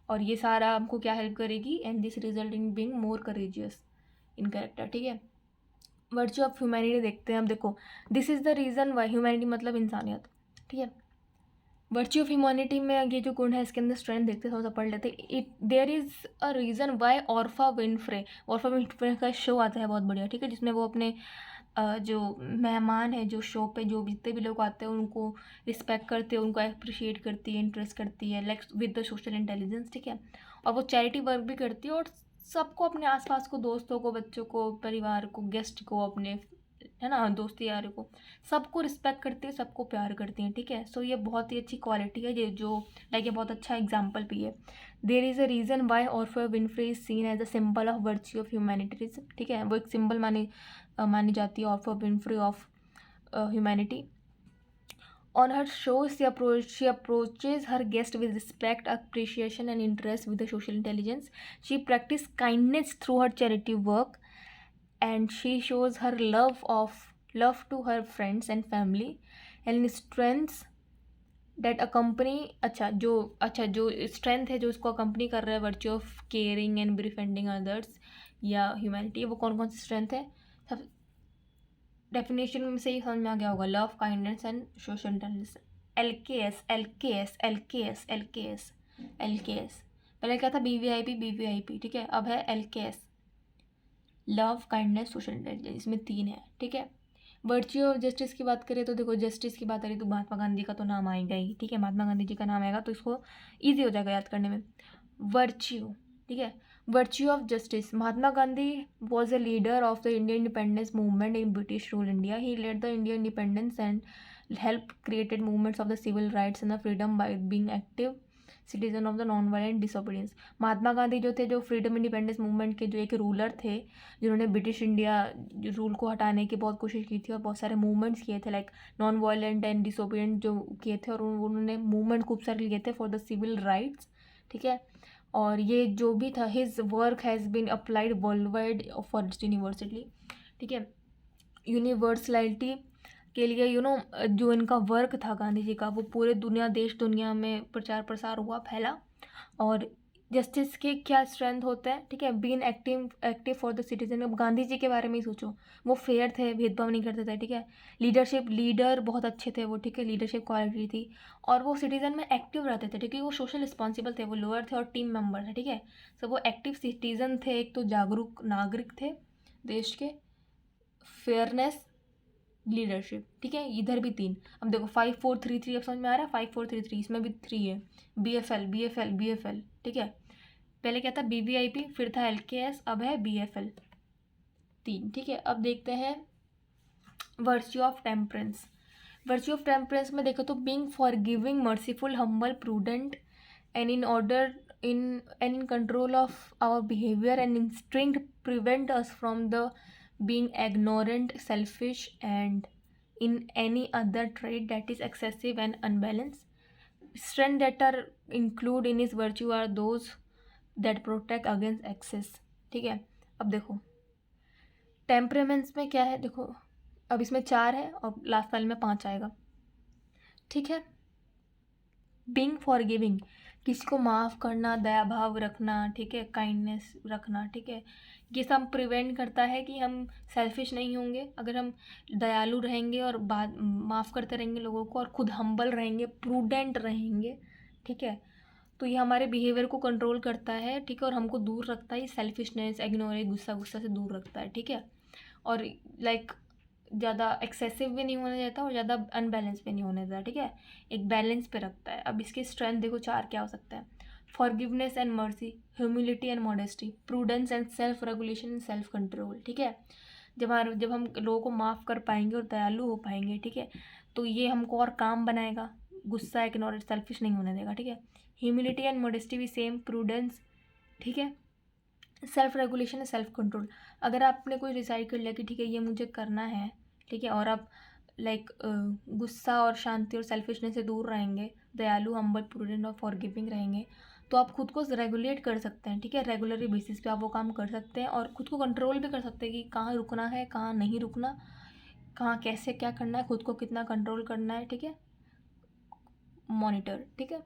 और ये सारा हमको क्या हेल्प करेगी, and this result in being more courageous in character, ठीक है। वर्च्यू ऑफ ह्यूमैनिटी देखते हैं हम, देखो this is the reason why, humanity मतलब इंसानियत, ठीक है। वर्च्यू ऑफ ह्यूमैनिटी में ये जो गुण है इसके अंदर स्ट्रेंथ देखते थोड़ा सा पढ़ लेते। It there is a reason why ऑर्फा विनफ्रे का शो आता है बहुत बढ़िया, ठीक है, जिसमें वो अपने जो मेहमान है, जो शो पे जो जितने भी लोग आते हैं उनको रिस्पेक्ट करते हैं, उनको अप्रिशिएट करती है, इंटरेस्ट करती है, like with the social intelligence, ठीक है। और वो चैरिटी वर्क भी करती है और सबको, अपने आसपास को, दोस्तों को, बच्चों को, परिवार को, गेस्ट को, अपने है ना दोस्ती यार को, सबको रिस्पेक्ट करती है, सबको प्यार करती हैं, ठीक है। सो ये बहुत ही अच्छी क्वालिटी है, ये जो लाइक ये बहुत अच्छा एग्जाम्पल भी है। There is a reason why ऑर्फा Winfrey is seen as a symbol of virtue of humanities, ठीक है। वो एक सिंबल मानी जाती है ऑर्फा Winfrey of humanity. On her show, she approaches her guest with respect, appreciation, and interest with the social intelligence. She practices kindness through her charity work, and she shows her love to her friends and family, and strengths that accompany जो strength है जो इसको accompany कर रहा है virtue of caring and befriending others या humanity, वो कौन कौन सी स्ट्रेंथ है, सब डेफिनेशन में से ही समझ में आ गया होगा। Love, kindness and social intelligence. LKS पहले क्या था, BVIP, ठीक है, अब है LKS, love, kindness, social intelligence, इसमें 3 है, ठीक है। वर्च्यू ऑफ जस्टिस की बात करें तो देखो, जस्टिस की बात करें तो महात्मा गांधी का तो नाम आएगा ही, ठीक है, महात्मा गांधी जी का नाम आएगा तो इसको ईजी हो जाएगा याद करने में। वर्च्यू, ठीक है, virtue of justice. Mahatma Gandhi was a leader of the Indian independence movement in British rule India. He led the Indian independence and helped created movements of the civil rights and the freedom by being active citizen of the non violent disobedience. Mahatma Gandhi जो थे, जो freedom independence movement के जो एक ruler थे, जिन्होंने British India rule को हटाने की बहुत कोशिश की थी और बहुत सारे मूवमेंट्स किए थे, like non violent and disobedient जो किए थे, और उन्होंने मूवमेंट खूब सारे लिए थे फॉर द सिविल राइट्स, ठीक है। और ये जो भी था, his work has been applied worldwide for its university, ठीक है। यूनिवर्सलिटी के लिए जो इनका वर्क था गांधी जी का, वो पूरे देश दुनिया में प्रचार प्रसार हुआ, फैला। और जस्टिस के क्या स्ट्रेंथ होता है, ठीक है, been active for the citizen. अब गांधी जी के बारे में ही सोचो, वो फेयर थे, भेदभाव नहीं करते थे, ठीक है। लीडर बहुत अच्छे थे वो, ठीक है, लीडरशिप क्वालिटी थी। और वो सिटीजन में एक्टिव रहते थे, ठीक है, वो सोशल रिस्पॉन्सिबल थे, वो लोअर थे और टीम मेंबर थे, ठीक है। सब वो एक्टिव सिटीजन थे, एक तो जागरूक नागरिक थे देश के, फेयरनेस, लीडरशिप, ठीक है। इधर भी 3। अब देखो 5 4 3 3, अब समझ में आ रहा है? 5 4 3 3, इसमें भी 3 है। BFL, ठीक है। पहले क्या था? BVIP, फिर था LKS, अब है BFL 3, ठीक है। अब देखते हैं virtue of temperance. Virtue of temperance में देखो तो being forgiving, merciful, humble, prudent and in order in control of our behavior and instinct prevent us from the being ignorant, selfish, and in any other trait that is excessive and unbalanced. Strength that are include in his virtue are those that protect against excess, ठीक है। अब देखो टेम्परेमेंट्स में क्या है, देखो अब इसमें 4 है और लास्ट वाले में 5 आएगा, ठीक है। बीइंग फॉरगिविंग, किसी को माफ़ करना, दया भाव रखना, ठीक है, काइंडनेस रखना, ठीक है। ये सब प्रिवेंट करता है कि हम सेल्फिश नहीं होंगे। अगर हम दयालु रहेंगे और माफ़ करते रहेंगे लोगों को, और खुद हम्बल रहेंगे, प्रूडेंट रहेंगे, ठीक है, तो ये हमारे बिहेवियर को कंट्रोल करता है, ठीक है, और हमको दूर रखता है सेल्फिशनेस, इग्नोरेंस, गुस्सा से दूर रखता है, ठीक है। और लाइक ज़्यादा एक्सेसिव भी नहीं होने देता और ज़्यादा अनबैलेंस भी नहीं होने देता, ठीक है, एक बैलेंस पे रखता है। अब इसकी स्ट्रेंथ देखो 4 क्या हो सकता है? Forgiveness and mercy, humility and modesty, prudence and self regulation and self control, ठीक है। जब हम लोगों को माफ़ कर पाएंगे और दयालु हो पाएंगे, ठीक है, तो ये हमको और काम बनाएगा, गुस्सा, इग्नोरेंस, सेल्फिश नहीं होने देगा, ठीक है। ह्यूमिलिटी एंड मॉडेस्टी भी सेम, प्रूडेंस, ठीक है, सेल्फ रेगुलेशन है, सेल्फ कंट्रोल। अगर आपने कोई डिसाइड कर लिया कि ठीक है ये मुझे करना है, ठीक है, और आप लाइक गुस्सा और शांति और सेल्फिशनेस से दूर रहेंगे, दयालु, हम्बल, प्रूडेंट और फॉरगिविंग रहेंगे, तो आप खुद को रेगुलेट कर सकते हैं, ठीक है। रेगुलरली बेसिस पे आप वो काम कर सकते हैं और खुद को कंट्रोल भी कर सकते हैं कि कहाँ रुकना है, कहाँ नहीं रुकना, कहाँ कैसे क्या करना है, खुद को कितना कंट्रोल करना है, ठीक है, मॉनिटर, ठीक है।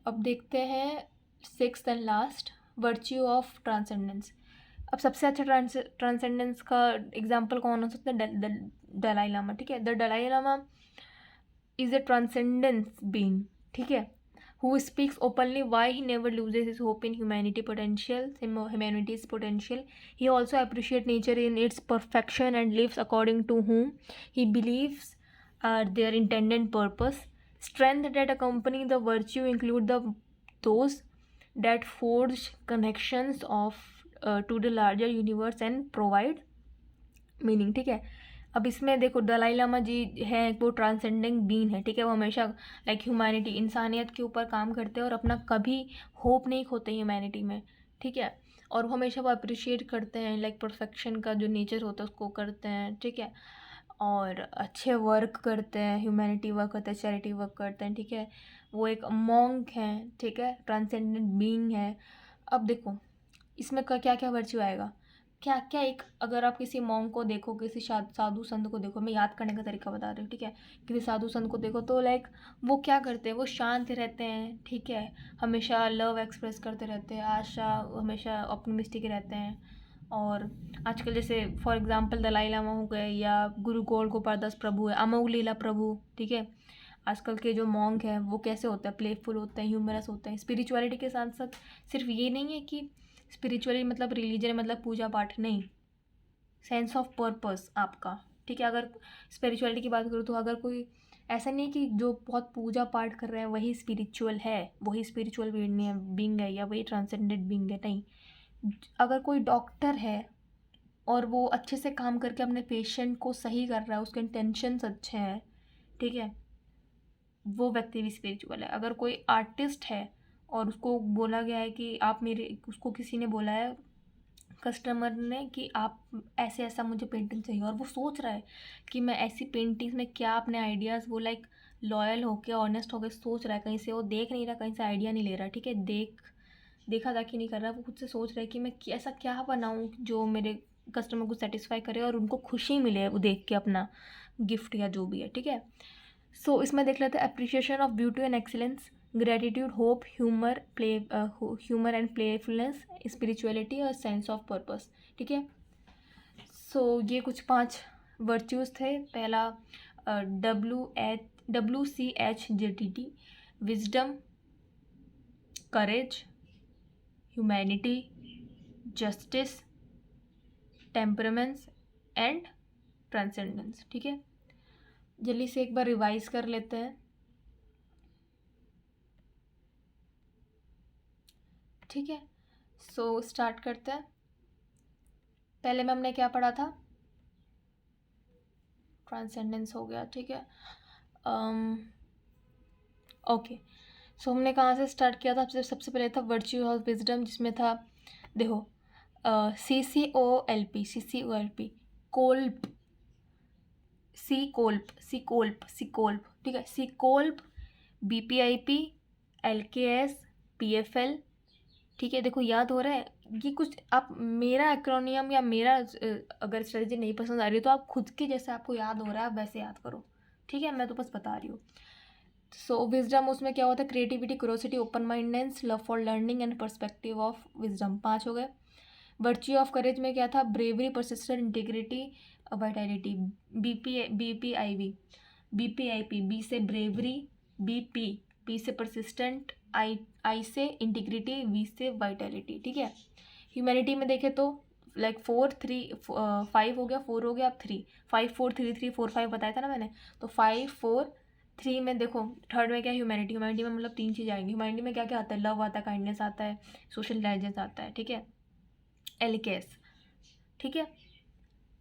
अब देखते हैं 6th and last, virtue of transcendence. अब सबसे अच्छा ट्रांसेंडेंस का एग्जाम्पल कौन हो सकता है? दलाई लामा, ठीक है। The Dalai Lama is a transcendence being, ठीक है, who speaks openly why he never loses his hope in humanity's potential. He also appreciates nature in its perfection and lives according to whom he believes are their intended purpose. Strength that accompany the virtue include those that forge connections to the larger universe and provide meaning, ठीक है। अब इसमें देखो दलाई लामा जी हैं, वो transcending been है, ठीक है, वो हमेशा लाइक ह्यूमैनिटी, इंसानियत के ऊपर काम करते हैं और अपना कभी होप नहीं खोते ह्यूमैनिटी में, ठीक है। और वो हमेशा वो अप्रिशिएट करते हैं, लाइक परफेक्शन का जो नेचर होता है उसको करते हैं, ठीक है, और अच्छे वर्क करते हैं, ह्यूमैनिटी वर्क करते हैं, चैरिटी वर्क करते हैं, ठीक है। वो एक मॉन्क हैं, ठीक है, ट्रांसेंडेंट बीइंग है। अब देखो इसमें क्या क्या वर्च्यू आएगा, क्या क्या, एक अगर आप किसी मॉन्क को देखो, किसी साधु संत को देखो, मैं याद करने का तरीका बता रही हूँ, ठीक है, किसी साधु संत को देखो तो लाइक वो क्या करते हैं, वो शांत रहते हैं, ठीक है, हमेशा लव एक्सप्रेस करते रहते हैं, आशा, हमेशा ऑप्टिमिस्टिक रहते हैं। और आजकल जैसे फॉर एग्जांपल दलाई लामा हो गए, या गुरु गौड़ गोपाल दास प्रभु है, अमोघ लीला प्रभु, ठीक है। आजकल के जो मॉन्क हैं वो कैसे होते हैं? प्लेफुल होते हैं, ह्यूमरस होते हैं। स्पिरिचुअलिटी के साथ साथ सिर्फ ये नहीं है कि स्पिरिचुअली मतलब रिलीजन मतलब पूजा पाठ, नहीं, सेंस ऑफ पर्पस आपका, ठीक है। अगर स्पिरिचुअलिटी की बात करूँ तो अगर कोई ऐसा नहीं है कि जो बहुत पूजा पाठ कर रहे हैं वही स्पिरिचुअल है, वही स्पिरिचुअल बीइंग है, या वही ट्रांसेंडेंट बीइंग है, नहीं। अगर कोई डॉक्टर है और वो अच्छे से काम करके अपने पेशेंट को सही कर रहा है, उसके इंटेंशंस अच्छे हैं, ठीक है, वो व्यक्ति भी स्पिरिचुअल है। अगर कोई आर्टिस्ट है और उसको बोला गया है कि आप मेरे, उसको किसी ने बोला है कस्टमर ने कि आप ऐसे ऐसा मुझे पेंटिंग चाहिए, और वो सोच रहा है कि मैं ऐसी पेंटिंग में क्या अपने आइडियाज़, वो लाइक लॉयल होके ऑनेस्ट होके सोच रहा है, कहीं से वो देख नहीं रहा, कहीं से आइडिया नहीं ले रहा, ठीक है, देखा दाखी नहीं कर रहा, वो खुद से सोच रहा है कि मैं ऐसा क्या बनाऊँ जो मेरे कस्टमर को सेटिस्फाई करे और उनको खुशी मिले वो देख के अपना गिफ्ट या जो भी है, ठीक है। सो इसमें देख लेते हैं appreciation of beauty and excellence, gratitude, hope, humour and playfulness, spirituality और सेंस ऑफ पर्पस, ठीक है। सो ये कुछ 5 वर्च्यूज़ थे। पहला WCHJTT, wisdom, courage, humanity, justice, temperaments and transcendence, ठीक है। जल्दी से एक बार रिवाइज कर लेते हैं, ठीक है। सो स्टार्ट करते हैं। पहले में हमने क्या पढ़ा था, ट्रांसेंडेंस हो गया, ठीक है। ओके, सो हमने कहाँ से स्टार्ट किया था, सबसे पहले था वर्च्यू ऑफ विजडम, जिसमें था देखो CCOLP, कोल्प, सिकोल्प, ठीक है, सिकोल्प, BPIP, LKS, PFL, ठीक है। देखो याद हो रहा है, ये कुछ आप मेरा एक्रोनियम या मेरा अगर स्ट्रेटजी नहीं पसंद आ रही है तो आप खुद के जैसे आपको याद हो रहा है आप वैसे याद करो, ठीक है, मैं तो बस बता रही हूँ। सो विजडम, उसमें क्या होता है, creativity, curiosity, open mindness, love for learning and perspective of wisdom, 5 हो गए। वर्च्यू ऑफ करेज में क्या था, bravery, persistence, integrity, vitality, BPIP, B से ब्रेवरी, पी से परसिस्टेंट, आई से इंटीग्रिटी, वी से वाइटैलिटी, ठीक है। ह्यूमैनिटी में देखें तो लाइक 4 3 5 हो गया, 4 हो गया, अब 3, 5 4 3 3 4 5 बताया था ना मैंने, तो 5 4 3 में देखो थर्ड में क्या, ह्यूमैनिटी में मतलब 3 चीज़ आएंगी। ह्यूमैनिटी में क्या क्या आता है, लव आता है, काइंडनेस आता है, सोशल इंटेलिजेंस आता है, ठीक है, LKS, ठीक है,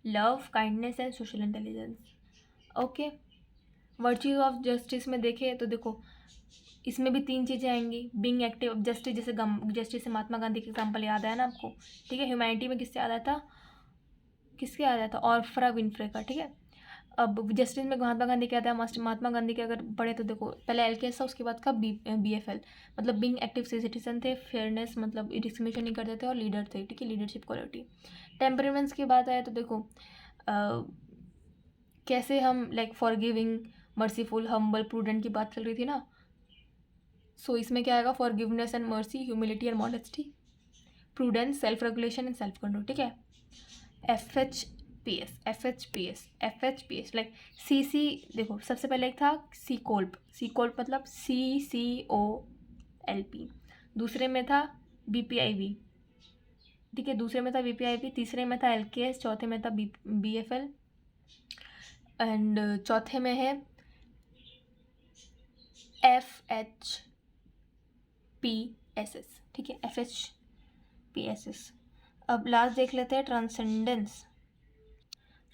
love, kindness and social intelligence, okay. Virtues of justice में देखें तो देखो इसमें भी 3 चीज़ें आएंगी, बीइंग एक्टिव, जस्टिस, जैसे जस्टिस से महात्मा गांधी का एग्जाम्पल याद आया ना आपको, ठीक है। ह्यूमैनिटी में किससे याद आया था, ऑफ्रा विनफ्रे का, ठीक है। अब जस्टिस में महात्मा गांधी क्या था, महात्मा गांधी के अगर पढ़े तो देखो पहले LKS था, उसके बाद का BFL, मतलब बीइंग एक्टिव सिटीजन थे, फेयरनेस मतलब डिस्क्रिमिनेशन नहीं करते थे, और लीडर थे, ठीक है, लीडरशिप क्वालिटी। टेम्परमेंट्स की बात आए तो देखो कैसे हम like forgiving, merciful, humble, prudent की बात चल रही थी ना, सो इसमें क्या आएगा, forgiveness and mercy, humility and modesty, prudence, self regulation and self control, ठीक है। FHPS लाइक CC, देखो सबसे पहले एक था सीकोल्प मतलब CCOLP, दूसरे में था BPIV, ठीक है, दूसरे में था BPIV, तीसरे में था LKS, चौथे में था BFL एंड चौथे में है FHPSS, ठीक है, FHPSS। अब लास्ट देख लेते हैं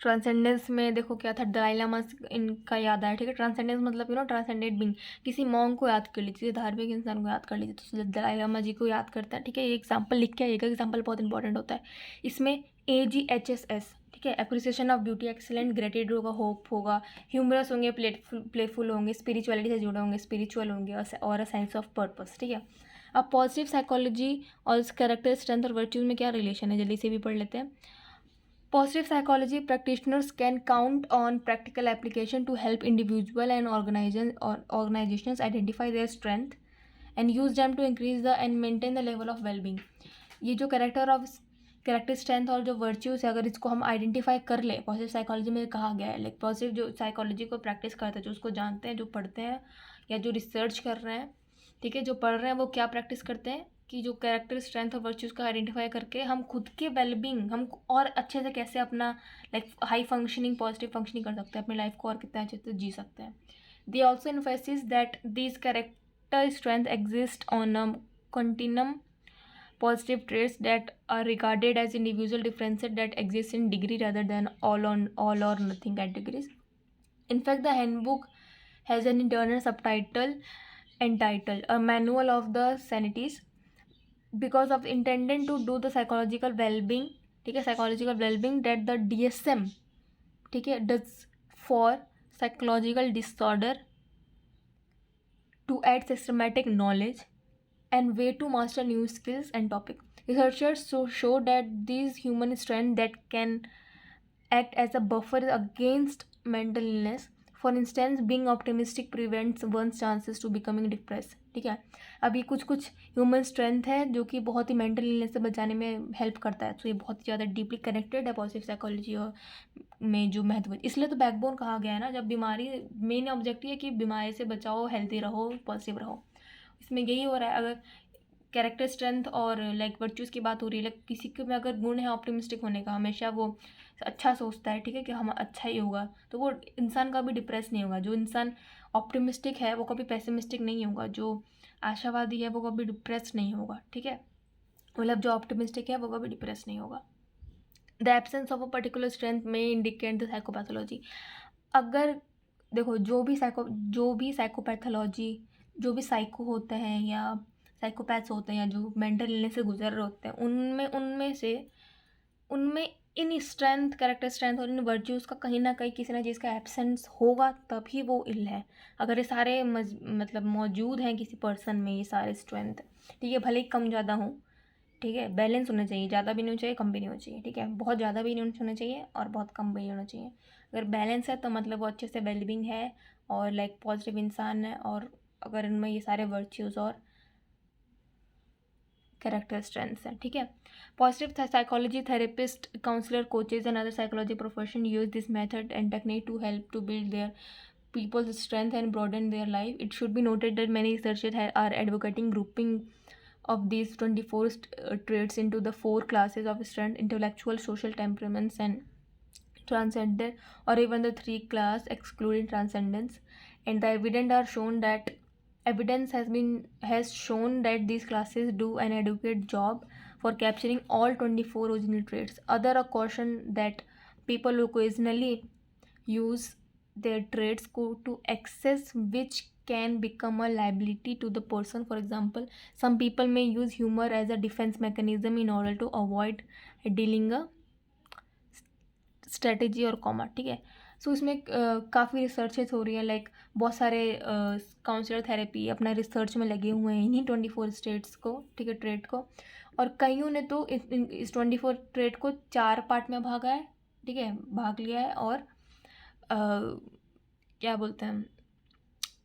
ट्रांसेंडेंस में देखो क्या था, दलाई लामा इनका याद आया, ठीक है। ट्रांसेंडेंस मतलब ट्रांसेंडेंट बीइंग, किसी मॉन्ग को याद कर लीजिए, धार्मिक इंसान को याद कर लीजिए, तो दलाई लामा जी को याद करता है, ठीक है। ये एग्जाम्पल लिख के आइएगा, एग्जाम्पल बहुत इंपॉर्टेंट होता है। इसमें AGHSS, ठीक है, appreciation of beauty, excellent, gratitude होगा, होप होगा, ह्यूमरस होंगे, प्लेफुल होंगे, स्पिरिचुअलिटी से जुड़े होंगे, स्पिरिचुअल होंगे, और अ सेंस ऑफ पर्पस, ठीक है। अब पॉजिटिव साइकोलॉजी और कैरेक्टर स्ट्रेंथ और वर्च्यूज में क्या रिलेशन है, जल्दी से भी पढ़ लेते हैं। Positive psychology practitioners can count on practical application to help individual and organizations identify their strength and use them to increase the and maintain the level of well-being. ये जो कैरेक्टर स्ट्रेंथ और जो वर्च्यूज़ है, अगर इसको हम identify कर ले, पॉजिटिव साइकोलॉजी में कहा गया है, लाइक पॉजिटिव जो साइकोलॉजी को प्रैक्टिस करते हैं, जो उसको जानते हैं, जो पढ़ते हैं या जो रिसर्च कर रहे हैं, ठीक है, जो पढ़ रहे हैं वो क्या प्रैक्टिस करते हैं कि जो कैरेक्टर स्ट्रेंथ और वर्च्यूज़ का आइडेंटिफाई करके हम खुद के वेलबींग, हम और अच्छे से कैसे अपना like high functioning, positive functioning कर सकते हैं, अपनी लाइफ को और कितना अच्छे से जी सकते हैं। They also emphasis that these character strength exist on a continuum, positive traits that are regarded as individual differences that exist in degree rather than all or nothing categories. In fact, the handbook has an internal subtitle entitled A Manual of the Sanities because of intended to do the psychological well-being, ठीक है, psychological well-being that the DSM, ठीक है, does for psychological disorder to add systematic knowledge and way to master new skills and topic. Researchers show that these human strength that can act as a buffer against mental illness. For instance being optimistic prevents one's chances to becoming depress, ठीक है। अभी कुछ कुछ human strength है जो कि बहुत ही mental illness से बचाने में हेल्प करता है, तो ये बहुत ही ज़्यादा डीपली कनेक्टेड है पॉजिटिव साइकोलॉजी और में जो महत्व, इसलिए तो बैकबोन कहा गया है ना। जब बीमारी, मेन ऑब्जेक्टिव है कि बीमारी से बचाओ, हेल्थी रहो, पॉजिटिव रहो, इसमें यही हो रहा है। अगर कैरेक्टर स्ट्रेंथ और लाइक वर्च्यूज़ की बात हो रही है, लाइक किसी के में अगर गुण है ऑप्टिमिस्टिक होने का, हमेशा वो अच्छा सोचता है, ठीक है, कि हम अच्छा ही होगा, तो वो इंसान कभी डिप्रेस नहीं होगा। जो इंसान ऑप्टिमिस्टिक है वो कभी पेसिमिस्टिक नहीं होगा, जो आशावादी है वो कभी डिप्रेस नहीं होगा, ठीक है, मतलब जो ऑप्टिमिस्टिक है वो कभी डिप्रेस नहीं होगा। The absence of a particular strength में इंडिकेट द साइकोपैथोलॉजी। अगर देखो जो भी साइकोपैथोलॉजी, जो भी साइको होते हैं या साइकोपैथ्स होते हैं या जो मेंटल इलनेस से गुजर रहे होते हैं, उनमें इन स्ट्रेंथ, कैरेक्टर स्ट्रेंथ और इन वर्च्यूज़ का कहीं ना कहीं किसी ना चीज़ का एब्सेंस होगा, तभी वो इल है। अगर ये सारे मतलब मौजूद हैं किसी पर्सन में, ये सारे स्ट्रेंथ, ठीक है, भले ही कम ज़्यादा हों, ठीक है, बैलेंस होना चाहिए, ज़्यादा भी नहीं होना चाहिए, कम भी नहीं होना चाहिए, ठीक है, बहुत ज़्यादा भी नहीं होना चाहिए और बहुत कम भी नहीं होना चाहिए। अगर बैलेंस है तो मतलब वो अच्छे से वेलबींग है और लाइक पॉजिटिव इंसान है, और अगर इनमें ये सारे वर्च्यूज़ और कैरेक्टर स्ट्रेंथ्स हैं, ठीक है। Positive psychology therapist, counsellor, coaches and other psychology profession use this method and technique to help to build their people's strength and broaden their life. It should be noted that many researchers are advocating grouping of these 24 traits into the 4 classes of strength: intellectual, social, temperaments, and transcendent, or even the 3 class excluding transcendence. And the evidence has shown that these classes do an adequate job for capturing all 24 original traits. Other caution that people occasionally use their traits to access which can become a liability to the person. For example, some people may use humor as a defense mechanism in order to avoid dealing a strategy or comma, ठीक है। सो इसमें काफ़ी researches हो रही है, like बहुत सारे counsellor therapy अपना रिसर्च में लगे हुए हैं इन्हीं 24 स्टेट्स को, ठीक है, ट्रेट को, और कईयों ने तो इस 24 ट्रेट को 4 पार्ट में भागा है, ठीक है, भाग लिया है, और क्या बोलते हैं,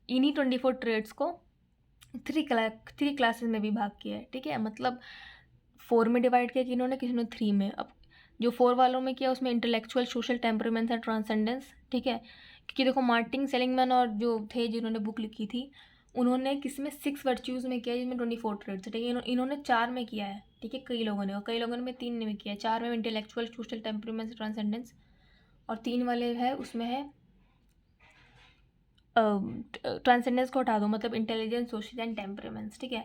इन्हीं 24 ट्रेड्स को 3 क्लासेस में भी भाग किया है, ठीक है, मतलब 4 में डिवाइड किया कि इन्होंने, किसी ने 3 में। अब जो 4 वालों में किया उसमें intellectual, social, temperaments and transcendence, ठीक है, क्योंकि देखो मार्टिन सेलिंगमैन और जो थे जिन्होंने बुक लिखी थी, उन्होंने किसी में 6 वर्च्यूज़ में किया जिसमें 24 ट्रेड्स, ठीक है, इन्होंने 4 में किया है, ठीक है, कई लोगों ने, और कई लोगों ने 3 में किया है। 4 में इंटेलेक्चुअल, सोशल, टेम्परामेंट्स, ट्रांसेंडेंस, और 3 वाले है उसमें है ट्रांसेंडेंस को हटा दो, मतलब इंटेलिजेंस, सोशल एंड टेम्परामेंट्स, ठीक है।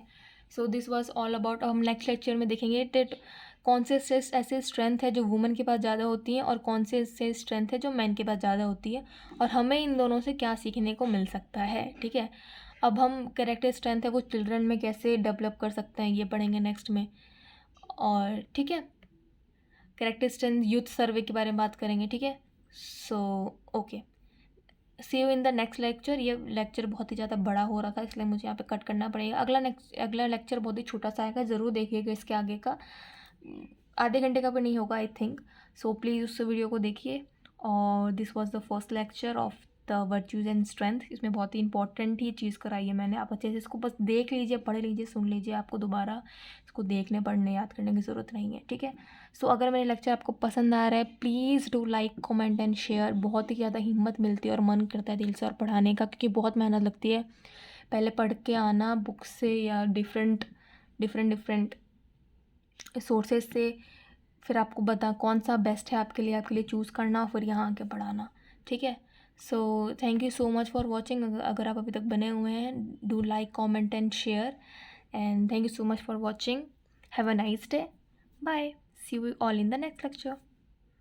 So this was all about. हम नेक्स्ट लेक्चर में देखेंगे दैट कौन से ऐसे स्ट्रेंथ है जो वुमेन के पास ज़्यादा होती हैं और कौन से ऐसे स्ट्रेंथ है जो मैन के पास ज़्यादा होती है, और हमें इन दोनों से क्या सीखने को मिल सकता है, ठीक है। अब हम कैरेक्टर स्ट्रेंथ है वो चिल्ड्रन में कैसे डेवलप कर सकते हैं ये पढ़ेंगे नेक्स्ट में, और ठीक है, कैरेक्टर स्ट्रेंथ यूथ सर्वे के बारे में बात करेंगे, ठीक है। So okay, see you in the next lecture. ये लेक्चर बहुत ही ज़्यादा बड़ा हो रहा था इसलिए मुझे यहाँ पे कट करना पड़ेगा। अगला लेक्चर बहुत ही छोटा सा आएगा, ज़रूर देखिएगा, इसके आगे का आधे घंटे का भी नहीं होगा आई थिंक। सो प्लीज़ उस वीडियो को देखिए। और this was the first lecture of the virtues and strength. इसमें बहुत ही इंपॉर्टेंट ही चीज़ कराई है मैंने, आप अच्छे से इसको बस देख लीजिए, पढ़ लीजिए, सुन लीजिए, आपको दोबारा इसको देखने, पढ़ने, याद करने की ज़रूरत नहीं है, ठीक है। सो अगर मेरे लेक्चर आपको पसंद आ रहा है, please do like, comment and share. बहुत ही ज़्यादा हिम्मत मिलती है और मन करता है दिल से और पढ़ाने का, क्योंकि बहुत मेहनत लगती है पहले पढ़ के आना बुक से या डिफरेंट सोर्सेज से, फिर आपको बता कौन सा बेस्ट है आपके लिए चूज़ करना, फिर यहाँ आके पढ़ाना, ठीक है। So thank you so much for watching. अगर आप अभी तक बने हुए हैं, do like, comment and share, and thank you so much for watching. Have a nice day. Bye. See you all in the next lecture.